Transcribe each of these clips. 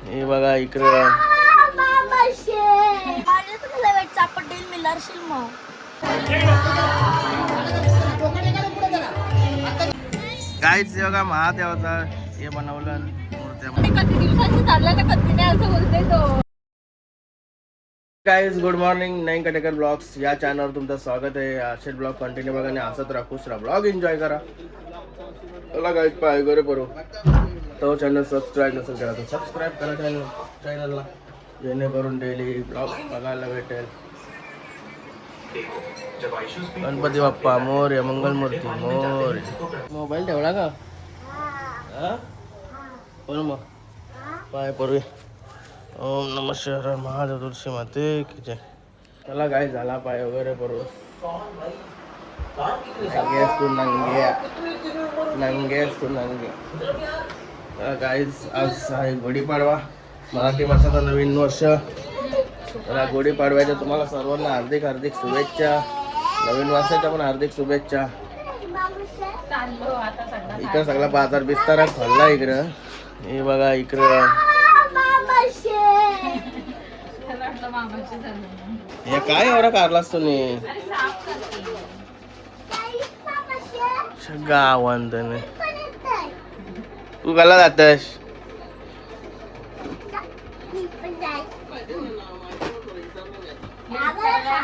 हे बघा इकडं काहीच बघा महादेवाचा हे बनवलं मूर्त्या. गाइस गुड मॉर्निंग नईन कटेकर ब्लॉग्स या चॅनलवर तुमचं स्वागत आहे. असे ब्लॉग कंटिन्यू बघा आणि हसत राहा, खुश राहा, ब्लॉग एन्जॉय करा. चला गाइस पाय गोरे पडू. तो चॅनल सबस्क्राईब नसेल करा तर सबस्क्राईब करा चॅनलला, जेणेकरून डेली ब्लॉग बघायला भेटेल. गणपती बाप्पा मोरया, मंगलमूर्ती मोरया. मोबाईल ठेवला का? बोल मग पाय पडूया. ओम नमः शिवाय, महादेव तुळशी माते की जय. चला काय झाला पाय वगैरे पडू. नंगेस तू नंगे. गाईज आज आहे गुढीपाडवा, मराठी माणसाचा नवीन वर्ष. मला गुढीपाडव्याच्या तुम्हाला सर्वांना हार्दिक हार्दिक शुभेच्छा. नवीन वर्षाच्या पण हार्दिक शुभेच्छा. इकडं सगळा बाजार बिस्तारा खोलला इकडं. हे बघा इकडं हे काय एवढा काढलास तुम्ही गावांतने? तू गाला जातस?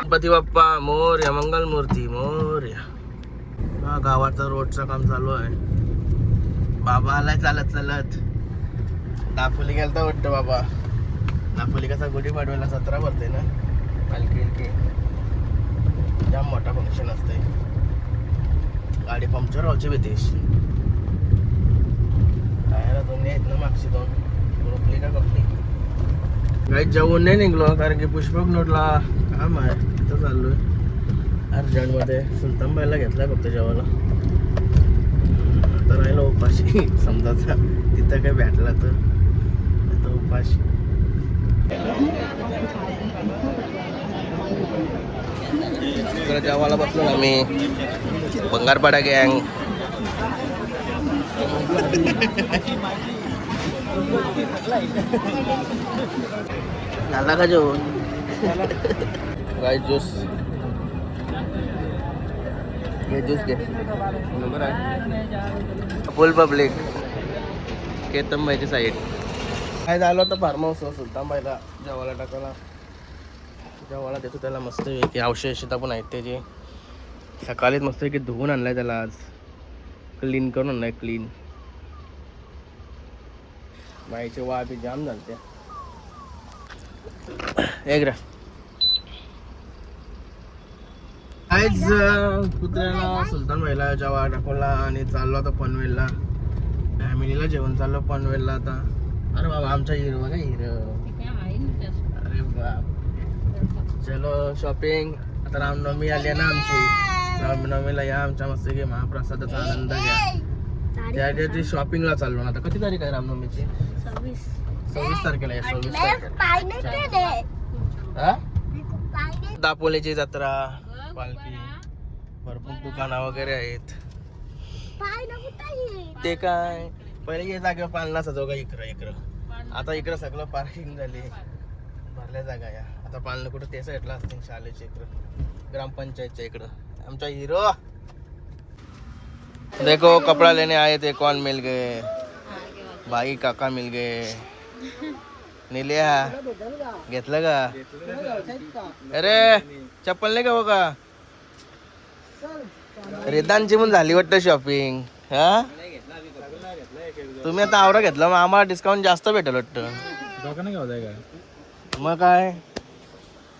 गणपती बाप्पा मोरया, मंगलमूर्ती मोरया. गावाचं रोडचं काम चालू आहे. बाबा आलाय चालत चालत. दापोली गेलता वाटतं बाबा. दापोली कसा गुढीपाडव्याला 17 भरते ना, पालखी जाम मोठा फंक्शन असते. गाडी पंक्चर व्हायची भीतीश. टायरा दोन्ही आहेत ना मागची दोन, रोखली का कपली. गाडी जेवून नाही निघलो कारण की पुष्पक नोटला काम आहे, तिथं चाललोय अर्जंटमध्ये. सुलतानबाईला घेतलाय फक्त जेवायला. आता राहिलं उपाशी समजायचा, तिथं काय भेटला तर उपाशी. जेवायला बसलो आम्ही, बंगारपाडा गँग. झाला का जेवण? राईस ज्यूस घे, ज्यूस घे. नंबर आहे फुल पब्लिक केतनबाईची साईड. काय झालं होतं फार्म हाऊस सुलतानबाईला जेवायला टाकायला. जेवायला देतो त्याला मस्त की औषध पण आहेत त्याचे. सकाळीच मस्त की धुवून आणलाय त्याला, आज क्लीन करून आणलाय क्लीन. बाईचे वापी जाम झालते. एक रा काहीच कुत्र्याला सुलतानबाईला जेव्हा टाकवला आणि चाललो आता पनवेलला. फॅमिलीला जेवण चाललो पनवेलला आता. अरे बाबा आमचा हिरो बघा हिरो. अरे बाप. चलो शॉपिंग. आता रामनवमी आली आहे ना आमची. रामनवमीला या आमच्या मस्त की महाप्रसादाचा आनंद घ्या. त्या दिवशी शॉपिंगला चाललो ना. आता किती तारीख आहे रामनवमीची? 26 तारखेला आहे. 26 तारखेला दापोलीची जत्रा, पालखी, भरपूर दुकानं वगैरे आहेत. ते काय पहिले या जागेवर पालना सजव का इकडं. आता इकडं सगळं पार्किंग झाली, भरल्या जागा या. आता पालनं कुठं ते साईडला असतील, शाळेच्या इकडं, ग्रामपंचायतच्या इकडं. आमचा हिरो देखो कपड़ा लेने आए थे, कौन मिल गए? भाई काका मिल गए. निल्या घेतलं का? अरे चप्पल नाही का बघा. रेदांची पण झाली वाटतं शॉपिंग. हा तुम्ही आता आवरा घेतला, मग आम्हाला डिस्काउंट जास्त भेटेल वाटतं. मग काय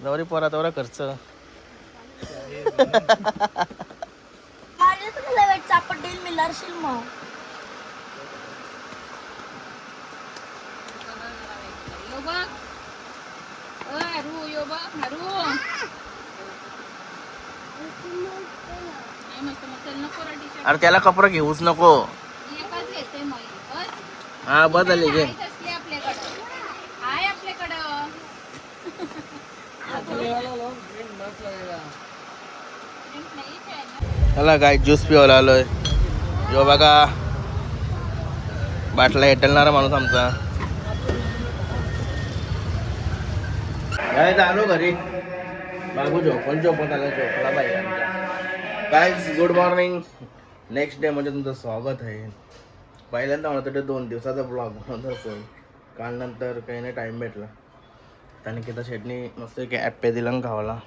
जवरी पोरा तेवढा खर्च. अरे त्याला कपडा घेऊच नको. हा बदल घे. चला काय ज्यूस पिवायला आलोय. जो बघा बाटला हेटलणारा माणूस आमचा. काय आलो घरी बाबू झोपत आला झोपला बाई आमच्या. Guys good morning. Next day म्हणजे तुमचं स्वागत आहे. पहिल्यांदा म्हणत 2 दिवसाचा ब्लॉग बनवत असेल काल नंतर काही नाही टाईम भेटला. त्याने किती शेटनी मस्त एक ॲप्पे दिलं खावाला.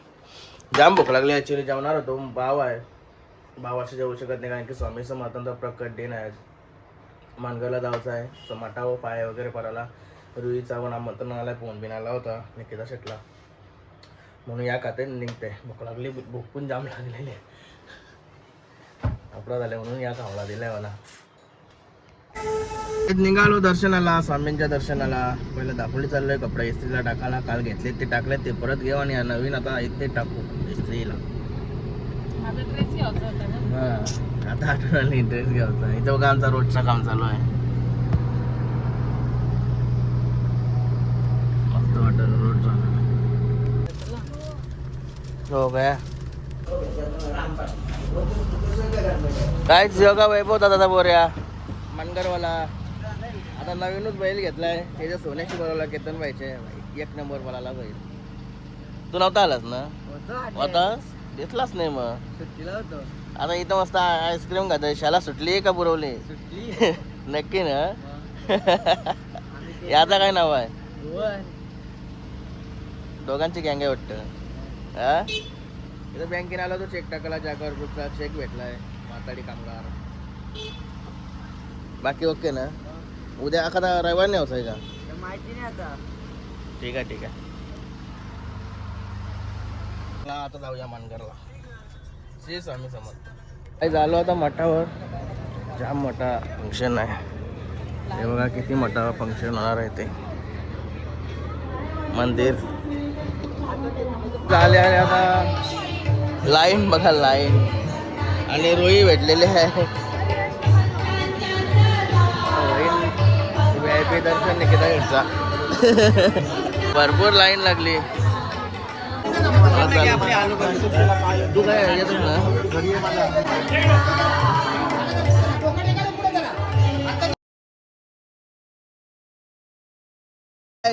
जाम भूक लागली ॲक्च्युली. जेवणार होतो. भाव आहे भावाशी जेवू शकत नाही कारण की स्वामी समर्थांचा प्रकट दिन आहे. मानगरला जायचं आहे. सो मटाव पाय वगैरे पडायला रुईचा पण आमंत्रण आला. फोन बिन आला होता निकिता शेटला म्हणून या खाते निघते. भूक लागली. भूक पण जाम लागलेली आहे. अपरा झाले म्हणून या खावला दिलाय मला. निघालो दर्शनाला स्वामींच्या दर्शनाला. पहिलं दापोली चाललोय कपडे इस्त्रीला टाकायला. काल घेतले ते टाकले ते परत घेऊ आणि नवीन आता इथे टाकू इस्त्रीला. हा आता आठवणाली ड्रेस घ्यायचा. इथं बघा आमचा रोजचं काम चालू आहे. मस्त वाटत रोड चालू. हो काय काहीच योगा वैभव दादा बोऱ्या मनगरवाला. आता नवीनच बैल घेतलाय त्याच्या सोन्याशी बोलावला केतन व्हायचे. 1 नंबर बोलायला बैल. तू नव्हता आलास ना? होतास घेतलाच नाही मग सुट्टीला होतो. आता इथं मस्त आईस्क्रीम खात. शाला सुटली का पुरवली? सुटली नक्की ना? याचा काय नाव आहे? दोघांची गँग आहे वाटतं. हा इथं बँकेने आला तो चेक टाकायला. जागर ग्रुपचा चेक भेटलाय. माताडी कामगार. बाकी ओके ना? उद्या एखादा रविवार नाही होता का? माहिती नाही आता. ठीक आहे आता जाऊया मानगरला. श्री स्वामी समर्थ. काही झालो आता मठावर. जाम मोठा फंक्शन आहे. हे बघा किती मोठा फंक्शन होणार आहे ते. मंदिर झाले आणि आता लाईन बघा लाईन. आणि रोई भेटलेले आहे. VIP दर्शन निकिता घ्यायचा. भरपूर लाईन लागली. तू काय येतोस ना?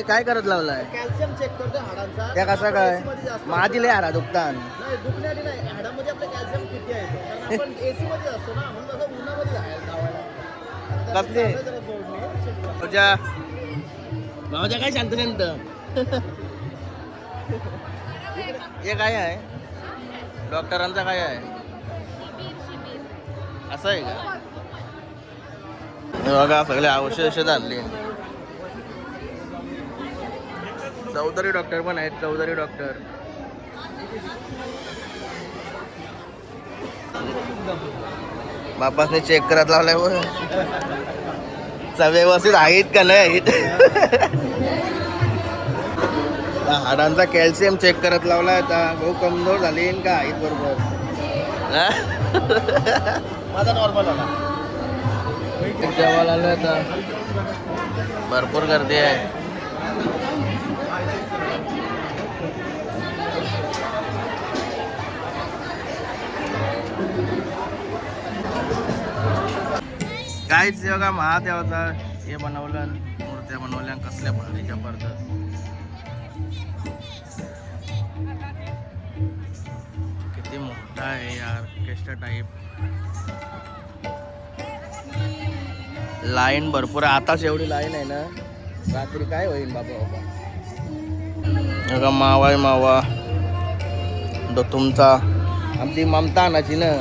काय करत लावलाय? कॅल्शियम चेक करतो हाडांचा. त्या कसं काय माझी लय हाडा दुखतात. नाही दुखण्यासाठी नाही हाडामध्ये आपलं कॅल्शियम किती आहे कारण आपण AC मध्ये असतो ना म्हणून तसं उन्हामध्ये धावायला. कसले तुझ्या भावाच्या काय शांत शांत. हे काय आहे? डॉक्टरांचा काय आहे? असं आहे का? बघा सगळे औषध आणले. चौधरी डॉक्टर पण आहेत. चौधरी डॉक्टर बापासने चेक करत लावलाय. व व्यवस्थित आहेत का नाही आहेत? हाडांचा कॅल्शियम चेक करत लावलाय. आता भाऊ कमजोर झाली का आहेत बरोबर. माझा नॉर्मल आला. जेवायला आलोय आता. भरपूर गर्दी आहे. काहीच बघा महादेवाचा हे बनवलं. मूर्त्या बनवल्या कसल्या भारी जबरदस्त. किती मोठा आहे यार ऑर्केस्ट्रा टाईप. लाईन भरपूर. आताच एवढी लाईन आहे ना रात्री काय होईल बाबा. बघा मावा आहे मावा. तुमचा आमची ममता आणायची ना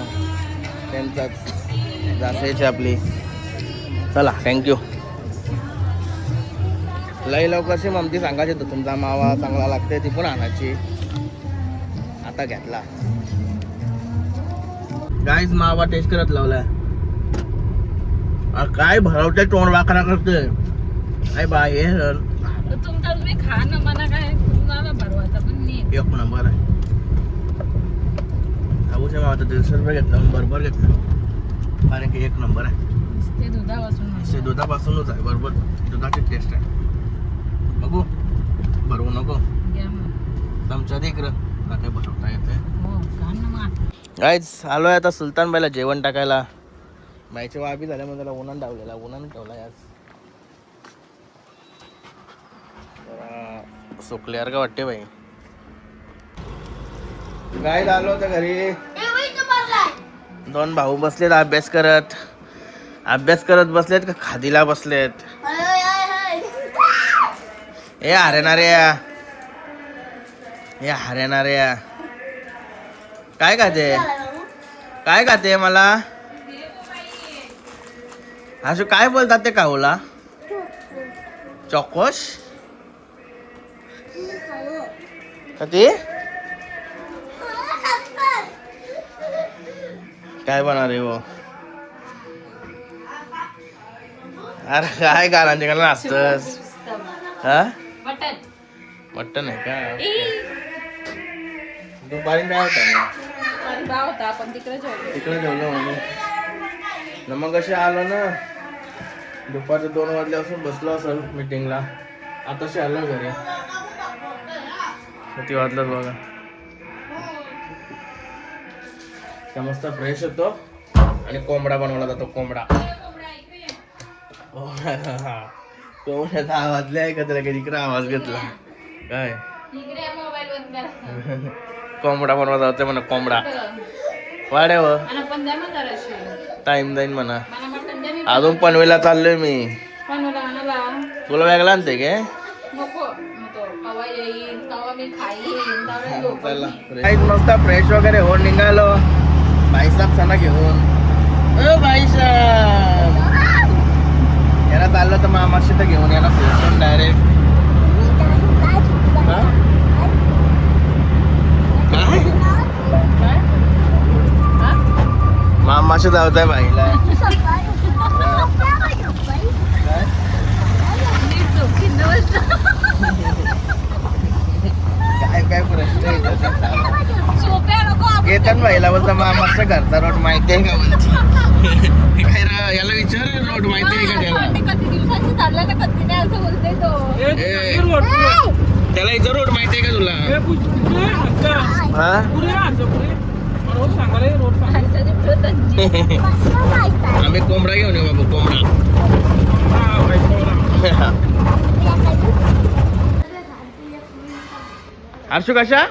त्यांचाच जासायची आपली. चला थँक्यू. लई लवकरशी ममती सांगायची तर तुमचा मावा चांगला लागते ती पण आणायची. आता घेतला. गाईस मावा टेस्ट करत लावलाय. काय भरवते तोंड वाकडा करते. काय बा हे तुमचा तुम्ही खा ना मला काय तुम्हाला भरवायचा पण नाही. 1 नंबर आहे. आबूच्या मावाचा 150 रुपये घेतला. बरोबर घेतला कारण की 1 नंबर आहे. ते दुधापासूनच आहे. बरोबर दुधाची टेस्ट आहे. बघू भरवू नको. चमचा दे इकडं काय भरवता येते. गाईज आलोय आता सुलतानबाईला जेवण टाकायला. बाईच्या वाबी झाल्या मग त्याला उन्हान डावलेला. उन्हान ठेवला आज. सुकल्यावर का वाटते बाई. काय आलो होतं घरी. दोन भाऊ बसलेत अभ्यास करत बसलेत का खादीला बसलेत. ए हरेणाऱ्या काय खाते मला असं काय बोलतात ते काहूला. चॉकोस ते काय बनणार आहे वो. अरे काय गालांचे गाला नाचतस. हा मटन आहे का. दुपारी काय होता मग तिकडे जेवलो म्हणून मग कसे आलो ना. दुपारचे 2 वाजल्यापासून बसलो असेल मीटिंगला. आताशी आलो घरी. किती वाजलं बघा. त्या मस्त फ्रेश होतो आणि कोंबडा बनवला जातो. कोंबडा 10 वाजले आहे का त्याला कधी इकडे आवाज घेतला काय. कोंबडा बनवला जातो म्हणा. कोंबडा वाड्याव टाइम जाईन म्हणा. अजून पनवेलला चाललोय मी. तुला वेगळा आणते काय. मस्त फ्रेश वगैरे होऊन निघालो भाईसाहेब सणा घेऊन. भाईसाहेब याला चाललो तर मामाशी तर घेऊन याला सोडून डायरेक्ट. मामाशी जावत आहे बाईला. काय प्रश्न येतात बाईला बोलता मामाचा घरचा रोड माहिती आहे का बोलती. काय याला विचार रोड माहिती आहे का त्याला. त्याला इथं रोड माहिती आहे का तुला. आम्ही कोंबडा घेऊन येऊ बाबू. कोंबडा हर्षू कशा